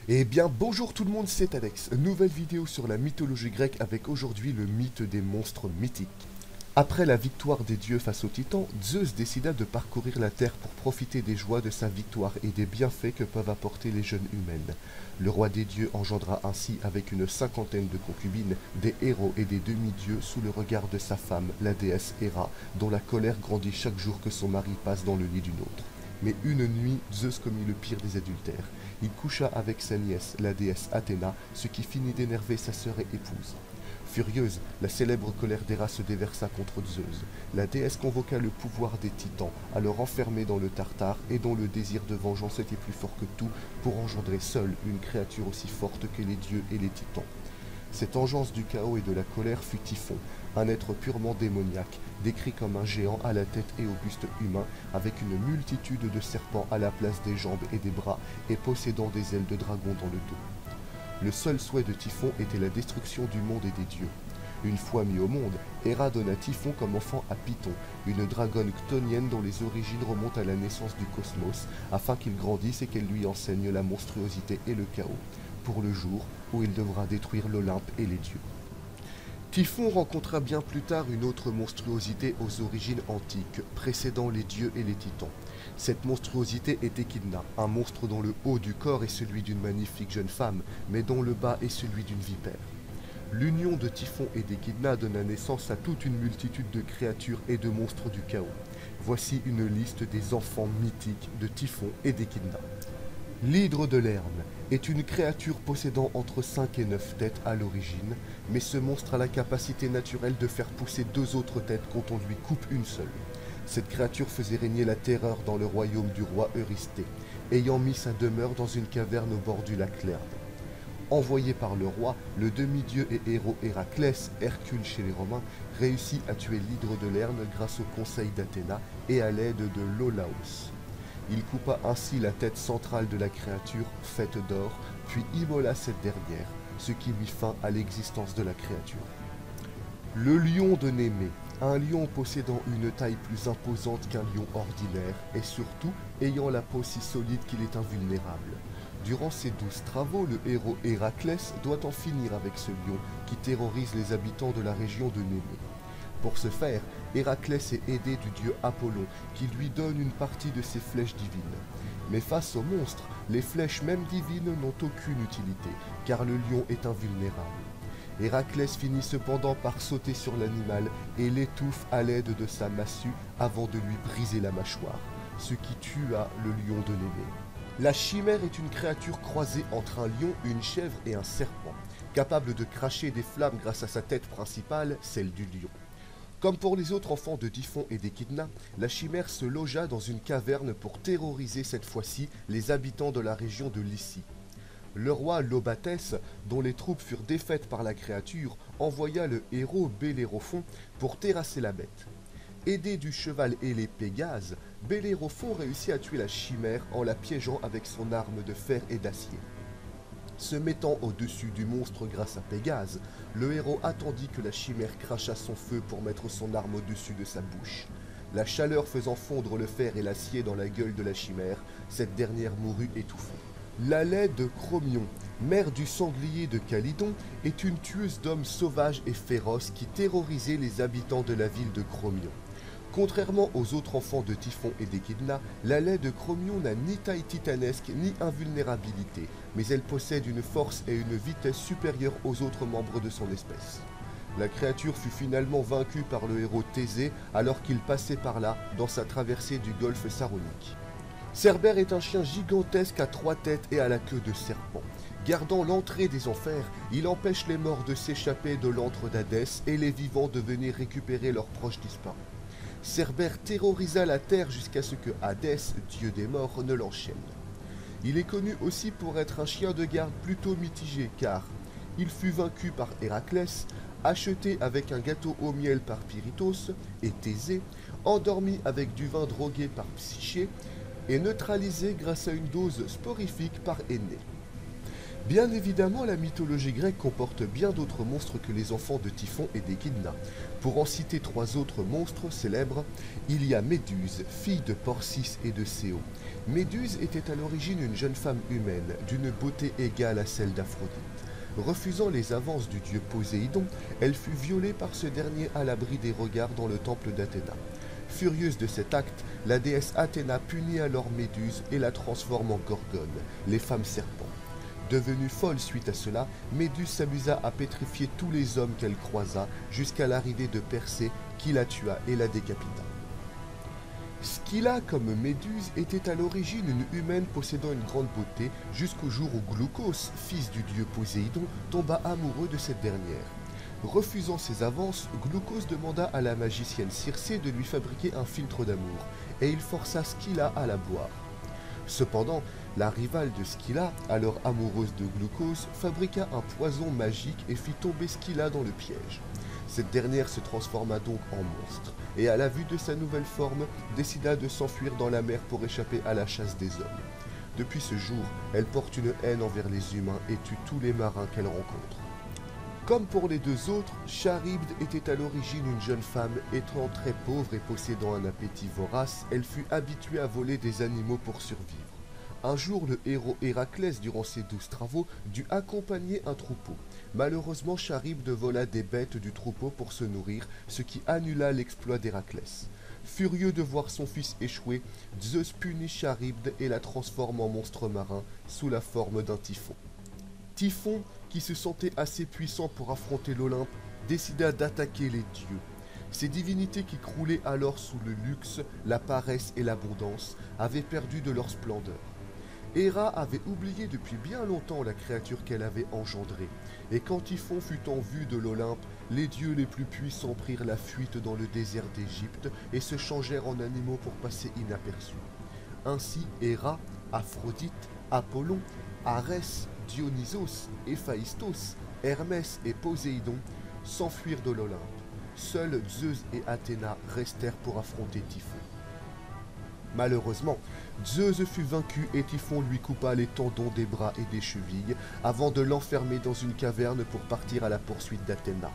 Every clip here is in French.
Eh bien bonjour tout le monde, c'est Alex. Nouvelle vidéo sur la mythologie grecque avec aujourd'hui le mythe des monstres mythiques. Après la victoire des dieux face aux titans, Zeus décida de parcourir la terre pour profiter des joies de sa victoire et des bienfaits que peuvent apporter les jeunes humaines. Le roi des dieux engendra ainsi avec une cinquantaine de concubines des héros et des demi-dieux sous le regard de sa femme, la déesse Héra, dont la colère grandit chaque jour que son mari passe dans le lit d'une autre. Mais une nuit, Zeus commit le pire des adultères. Il coucha avec sa nièce, la déesse Athéna, ce qui finit d'énerver sa sœur et épouse. Furieuse, la célèbre colère d'Héra se déversa contre Zeus. La déesse convoqua le pouvoir des titans, alors enfermés dans le Tartare et dont le désir de vengeance était plus fort que tout, pour engendrer seule une créature aussi forte que les dieux et les titans. Cette engeance du chaos et de la colère fut Typhon, un être purement démoniaque, décrit comme un géant à la tête et au buste humain, avec une multitude de serpents à la place des jambes et des bras, et possédant des ailes de dragon dans le dos. Le seul souhait de Typhon était la destruction du monde et des dieux. Une fois mis au monde, Héra donna Typhon comme enfant à Python, une dragonne chthonienne dont les origines remontent à la naissance du cosmos, afin qu'il grandisse et qu'elle lui enseigne la monstruosité et le chaos, pour le jour où il devra détruire l'Olympe et les dieux. Typhon rencontra bien plus tard une autre monstruosité aux origines antiques, précédant les dieux et les titans. Cette monstruosité est Échidna, un monstre dont le haut du corps est celui d'une magnifique jeune femme, mais dont le bas est celui d'une vipère. L'union de Typhon et d'Échidna donna naissance à toute une multitude de créatures et de monstres du chaos. Voici une liste des enfants mythiques de Typhon et d'Échidna. L'hydre de Lerne est une créature possédant entre 5 et 9 têtes à l'origine, mais ce monstre a la capacité naturelle de faire pousser 2 autres têtes quand on lui coupe une seule. Cette créature faisait régner la terreur dans le royaume du roi Eurysthée, ayant mis sa demeure dans une caverne au bord du lac Lerne. Envoyé par le roi, le demi-dieu et héros Héraclès, Hercule chez les Romains, réussit à tuer l'hydre de Lerne grâce au conseil d'Athéna et à l'aide de Lolaos. Il coupa ainsi la tête centrale de la créature, faite d'or, puis immola cette dernière, ce qui mit fin à l'existence de la créature. Le lion de Némée, un lion possédant une taille plus imposante qu'un lion ordinaire, et surtout ayant la peau si solide qu'il est invulnérable. Durant ses 12 travaux, le héros Héraclès doit en finir avec ce lion qui terrorise les habitants de la région de Némée. Pour ce faire, Héraclès est aidé du dieu Apollon, qui lui donne une partie de ses flèches divines. Mais face au monstre, les flèches même divines n'ont aucune utilité, car le lion est invulnérable. Héraclès finit cependant par sauter sur l'animal et l'étouffe à l'aide de sa massue avant de lui briser la mâchoire, ce qui tua le lion de Némée. La chimère est une créature croisée entre un lion, une chèvre et un serpent, capable de cracher des flammes grâce à sa tête principale, celle du lion. Comme pour les autres enfants de Typhon et d'Échidna, la chimère se logea dans une caverne pour terroriser cette fois-ci les habitants de la région de Lycie. Le roi Lobatès, dont les troupes furent défaites par la créature, envoya le héros Bellérophon pour terrasser la bête. Aidé du cheval ailé Pégase, Bellérophon réussit à tuer la chimère en la piégeant avec son arme de fer et d'acier. Se mettant au-dessus du monstre grâce à Pégase, le héros attendit que la chimère crachât son feu pour mettre son arme au-dessus de sa bouche. La chaleur faisant fondre le fer et l'acier dans la gueule de la chimère, cette dernière mourut étouffée. Lalais de Chromion, mère du sanglier de Calydon, est une tueuse d'hommes sauvages et féroces qui terrorisait les habitants de la ville de Chromion. Contrairement aux autres enfants de Typhon et d'Échidna, Lalais de Chromion n'a ni taille titanesque ni invulnérabilité, mais elle possède une force et une vitesse supérieures aux autres membres de son espèce. La créature fut finalement vaincue par le héros Thésée alors qu'il passait par là dans sa traversée du golfe Saronique. Cerbère est un chien gigantesque à 3 têtes et à la queue de serpent. Gardant l'entrée des enfers, il empêche les morts de s'échapper de l'antre d'Hadès et les vivants de venir récupérer leurs proches disparus. Cerbère terrorisa la terre jusqu'à ce que Hadès, dieu des morts, ne l'enchaîne. Il est connu aussi pour être un chien de garde plutôt mitigé car il fut vaincu par Héraclès, acheté avec un gâteau au miel par Pirithos et Thésée, endormi avec du vin drogué par Psyché et neutralisé grâce à une dose sporifique par Énée. Bien évidemment, la mythologie grecque comporte bien d'autres monstres que les enfants de Typhon et d'Échidna. Pour en citer trois autres monstres célèbres, il y a Méduse, fille de Phorcys et de Céo. Méduse était à l'origine une jeune femme humaine, d'une beauté égale à celle d'Aphrodite. Refusant les avances du dieu Poséidon, elle fut violée par ce dernier à l'abri des regards dans le temple d'Athéna. Furieuse de cet acte, la déesse Athéna punit alors Méduse et la transforme en Gorgone, les femmes serpents. Devenue folle suite à cela, Méduse s'amusa à pétrifier tous les hommes qu'elle croisa jusqu'à l'arrivée de Persée qui la tua et la décapita. Scylla, comme Méduse, était à l'origine une humaine possédant une grande beauté jusqu'au jour où Glaucos, fils du dieu Poséidon, tomba amoureux de cette dernière. Refusant ses avances, Glaucos demanda à la magicienne Circé de lui fabriquer un philtre d'amour, et il força Scylla à la boire. Cependant, la rivale de Scylla, alors amoureuse de Glaucos, fabriqua un poison magique et fit tomber Scylla dans le piège. Cette dernière se transforma donc en monstre, et à la vue de sa nouvelle forme, décida de s'enfuir dans la mer pour échapper à la chasse des hommes. Depuis ce jour, elle porte une haine envers les humains et tue tous les marins qu'elle rencontre. Comme pour les deux autres, Charybde était à l'origine une jeune femme, étant très pauvre et possédant un appétit vorace, elle fut habituée à voler des animaux pour survivre. Un jour, le héros Héraclès, durant ses 12 travaux, dut accompagner un troupeau. Malheureusement, Charybde vola des bêtes du troupeau pour se nourrir, ce qui annula l'exploit d'Héraclès. Furieux de voir son fils échouer, Zeus punit Charybde et la transforme en monstre marin sous la forme d'un typhon. Typhon, qui se sentait assez puissant pour affronter l'Olympe, décida d'attaquer les dieux. Ces divinités qui croulaient alors sous le luxe, la paresse et l'abondance avaient perdu de leur splendeur. Héra avait oublié depuis bien longtemps la créature qu'elle avait engendrée, et quand Typhon fut en vue de l'Olympe, les dieux les plus puissants prirent la fuite dans le désert d'Égypte et se changèrent en animaux pour passer inaperçus. Ainsi Héra, Aphrodite, Apollon, Arès, Dionysos, Héphaïstos, Hermès et Poséidon s'enfuirent de l'Olympe. Seuls Zeus et Athéna restèrent pour affronter Typhon. Malheureusement, Zeus fut vaincu et Typhon lui coupa les tendons des bras et des chevilles avant de l'enfermer dans une caverne pour partir à la poursuite d'Athéna.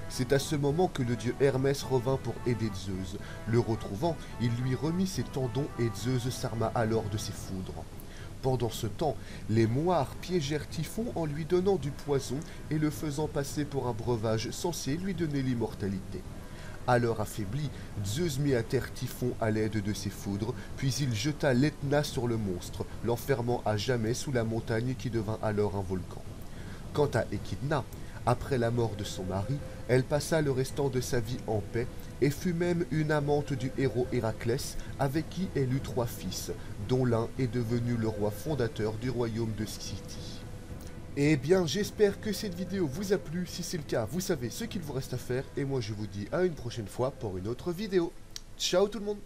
C'est à ce moment que le dieu Hermès revint pour aider Zeus. Le retrouvant, il lui remit ses tendons et Zeus s'arma alors de ses foudres. Pendant ce temps, les moires piégèrent Typhon en lui donnant du poison et le faisant passer pour un breuvage censé lui donner l'immortalité. Alors affaibli, Zeus mit à terre Typhon à l'aide de ses foudres, puis il jeta l'Etna sur le monstre, l'enfermant à jamais sous la montagne qui devint alors un volcan. Quant à Échidna, après la mort de son mari, elle passa le restant de sa vie en paix et fut même une amante du héros Héraclès, avec qui elle eut 3 fils, dont l'un est devenu le roi fondateur du royaume de Scythie. Eh bien, j'espère que cette vidéo vous a plu. Si c'est le cas, vous savez ce qu'il vous reste à faire. Et moi, je vous dis à une prochaine fois pour une autre vidéo. Ciao tout le monde!